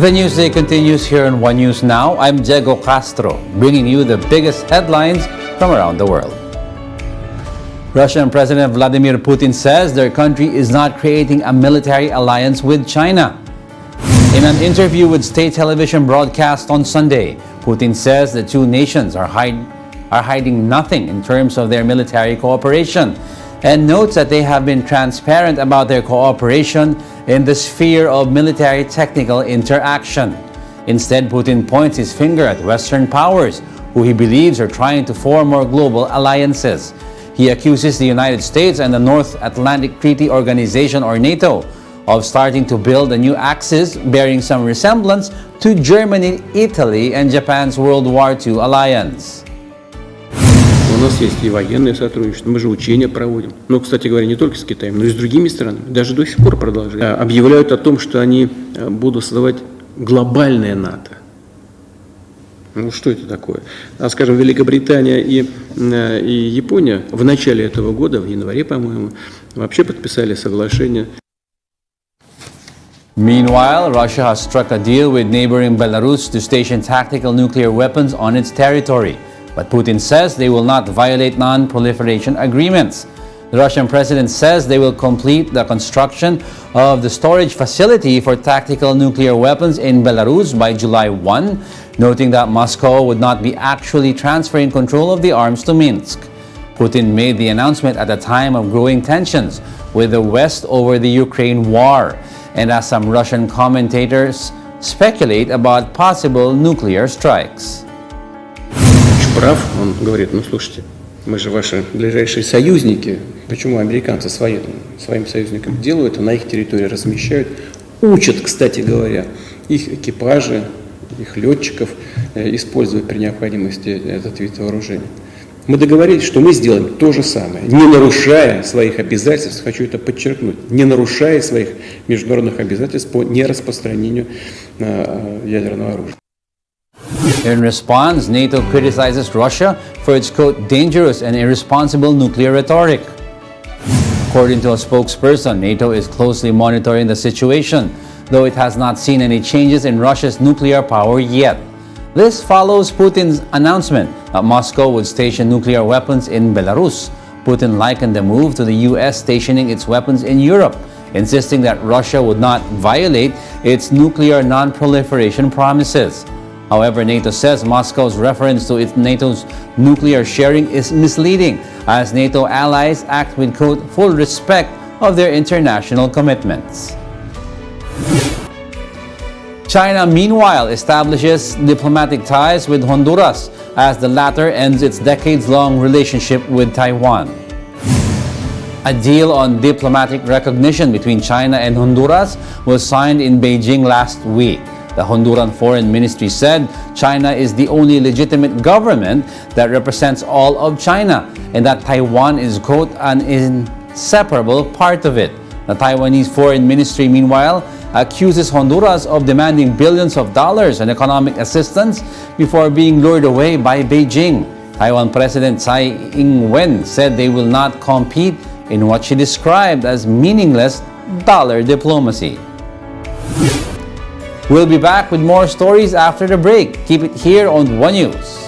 The Newsday continues here on One News Now. I'm Diego Castro, bringing you the biggest headlines from around the world. Russian President Vladimir Putin says their country is not creating a military alliance with China. In an interview with state television broadcast on Sunday, Putin says the two nations are hiding nothing in terms of their military cooperation, and notes that they have been transparent about their cooperation in the sphere of military technical interaction. Instead, Putin points his finger at Western powers, who he believes are trying to form more global alliances. He accuses the United States and the North Atlantic Treaty Organization, or NATO, of starting to build a new axis bearing some resemblance to Germany, Italy, and Japan's World War II alliance. У нас есть и военное сотрудничество, мы же учения проводим. Но, кстати говоря, не только с Китаем, но и с другими странами. Даже до сих пор продолжают. Объявляют о том, что они будут создавать глобальное НАТО. Ну что это такое? Скажем, Великобритания и Япония в начале этого года, в январе, по-моему, вообще подписали соглашение. Meanwhile, Russia has struck a deal with neighboring Belarus to station tactical nuclear weapons on its territory. But Putin says they will not violate non-proliferation agreements. The Russian president says they will complete the construction of the storage facility for tactical nuclear weapons in Belarus by July 1, noting that Moscow would not be actually transferring control of the arms to Minsk. Putin made the announcement at a time of growing tensions with the West over the Ukraine war, and as some Russian commentators speculate about possible nuclear strikes. Прав, он говорит, ну слушайте, мы же ваши ближайшие союзники, почему американцы своим союзникам делают, а на их территории размещают, учат, кстати говоря, их экипажи, их летчиков использовать при необходимости этот вид вооружения. Мы договорились, что мы сделаем то же самое, не нарушая своих обязательств, хочу это подчеркнуть, не нарушая своих международных обязательств по нераспространению ядерного оружия. In response, NATO criticizes Russia for its, quote, dangerous and irresponsible nuclear rhetoric. According to a spokesperson, NATO is closely monitoring the situation, though it has not seen any changes in Russia's nuclear power yet. This follows Putin's announcement that Moscow would station nuclear weapons in Belarus. Putin likened the move to the US stationing its weapons in Europe, insisting that Russia would not violate its nuclear non-proliferation promises. However, NATO says Moscow's reference to its NATO's nuclear sharing is misleading, as NATO allies act with, quote, full respect of their international commitments. China, meanwhile, establishes diplomatic ties with Honduras as the latter ends its decades-long relationship with Taiwan. A deal on diplomatic recognition between China and Honduras was signed in Beijing last week. The Honduran Foreign Ministry said China is the only legitimate government that represents all of China, and that Taiwan is, quote, an inseparable part of it. The Taiwanese Foreign Ministry, meanwhile, accuses Honduras of demanding billions of dollars in economic assistance before being lured away by Beijing. Taiwan President Tsai Ing-wen said they will not compete in what she described as meaningless dollar diplomacy. We'll be back with more stories after the break. Keep it here on One News.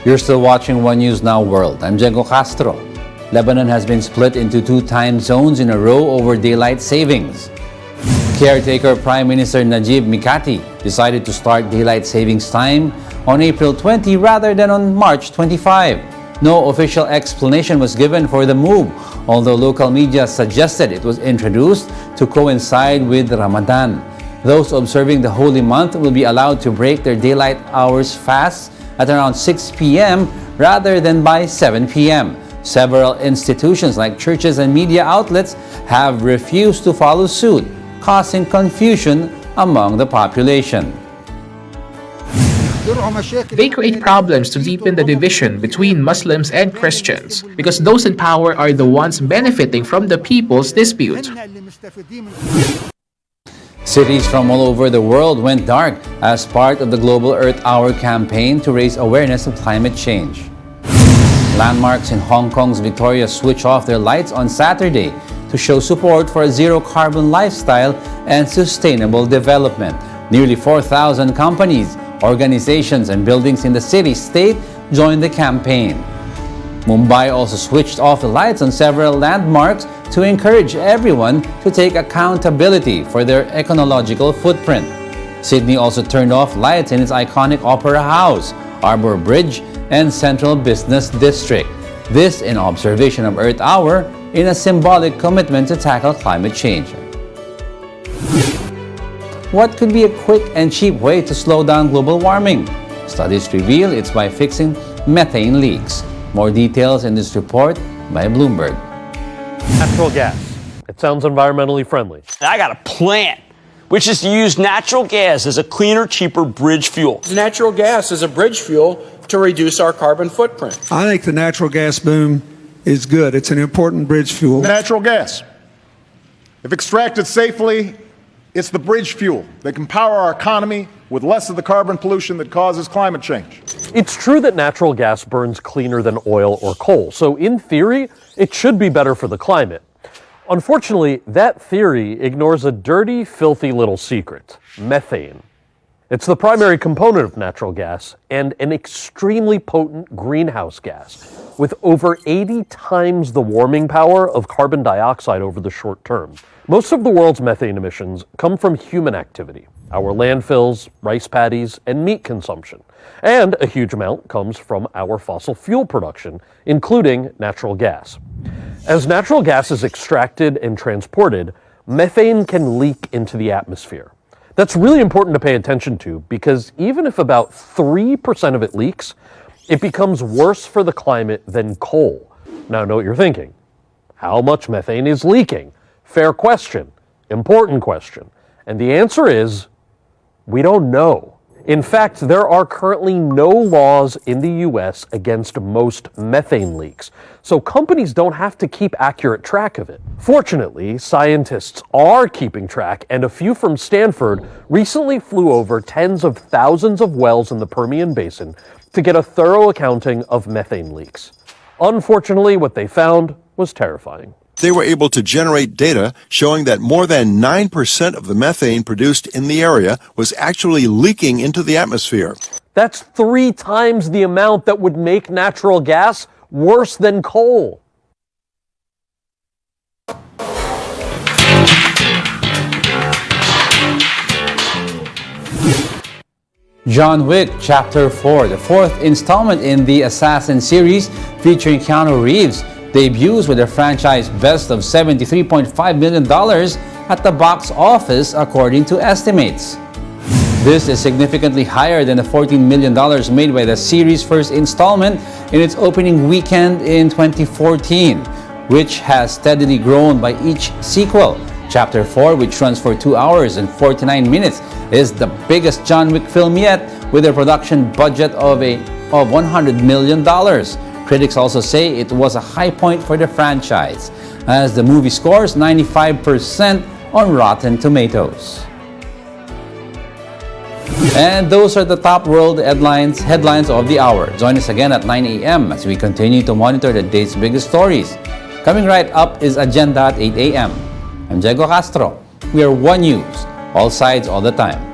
You're still watching One News Now World. I'm Diego Castro. Lebanon has been split into 2 time zones in a row over daylight savings. Caretaker Prime Minister Najib Mikati decided to start daylight savings time on April 20 rather than on March 25. No official explanation was given for the move, although local media suggested it was introduced to coincide with Ramadan. Those observing the holy month will be allowed to break their daylight hours fast at around 6 p.m. rather than by 7 p.m. Several institutions like churches and media outlets have refused to follow suit, causing confusion among the population. They create problems to deepen the division between Muslims and Christians because those in power are the ones benefiting from the people's dispute. Cities from all over the world went dark as part of the Global Earth Hour campaign to raise awareness of climate change. Landmarks in Hong Kong's Victoria switched off their lights on Saturday to show support for a zero-carbon lifestyle and sustainable development. Nearly 4,000 companies, organizations, and buildings in the city-state joined the campaign. Mumbai also switched off the lights on several landmarks to encourage everyone to take accountability for their ecological footprint. Sydney also turned off lights in its iconic Opera House, Harbour Bridge, and Central Business District. This in observation of Earth Hour in a symbolic commitment to tackle climate change. What could be a quick and cheap way to slow down global warming? Studies reveal it's by fixing methane leaks. More details in this report by Bloomberg. Natural gas. It sounds environmentally friendly. I got a plan, which is to use natural gas as a cleaner, cheaper bridge fuel. Natural gas is a bridge fuel to reduce our carbon footprint. I think the natural gas boom is good. It's an important bridge fuel. Natural gas, if extracted safely, it's the bridge fuel that can power our economy with less of the carbon pollution that causes climate change. It's true that natural gas burns cleaner than oil or coal, so in theory, it should be better for the climate. Unfortunately, that theory ignores a dirty, filthy little secret: methane. It's the primary component of natural gas and an extremely potent greenhouse gas, with over 80 times the warming power of carbon dioxide over the short term. Most of the world's methane emissions come from human activity, our landfills, rice paddies, and meat consumption. And a huge amount comes from our fossil fuel production, including natural gas. As natural gas is extracted and transported, methane can leak into the atmosphere. That's really important to pay attention to because even if about 3% of it leaks, it becomes worse for the climate than coal. Now I know what you're thinking. How much methane is leaking? Fair question, important question. And the answer is, we don't know. In fact, there are currently no laws in the US against most methane leaks, so companies don't have to keep accurate track of it. Fortunately, scientists are keeping track, and a few from Stanford recently flew over tens of thousands of wells in the Permian Basin to get a thorough accounting of methane leaks. Unfortunately, what they found was terrifying. They were able to generate data showing that more than 9% of the methane produced in the area was actually leaking into the atmosphere. That's 3 times the amount that would make natural gas worse than coal. John Wick Chapter 4, the 4th installment in the Assassin series featuring Keanu Reeves, debuts with a franchise best of $73.5 million at the box office according to estimates. This is significantly higher than the $14 million made by the series' first installment in its opening weekend in 2014, which has steadily grown by each sequel. Chapter 4, which runs for 2 hours and 49 minutes, is the biggest John Wick film yet, with a production budget of $100 million. Critics also say it was a high point for the franchise, as the movie scores 95% on Rotten Tomatoes. And those are the top world headlines of the hour. Join us again at 9 a.m. as we continue to monitor the day's biggest stories. Coming right up is Agenda at 8 a.m. I'm Diego Castro. We are One News, all sides, all the time.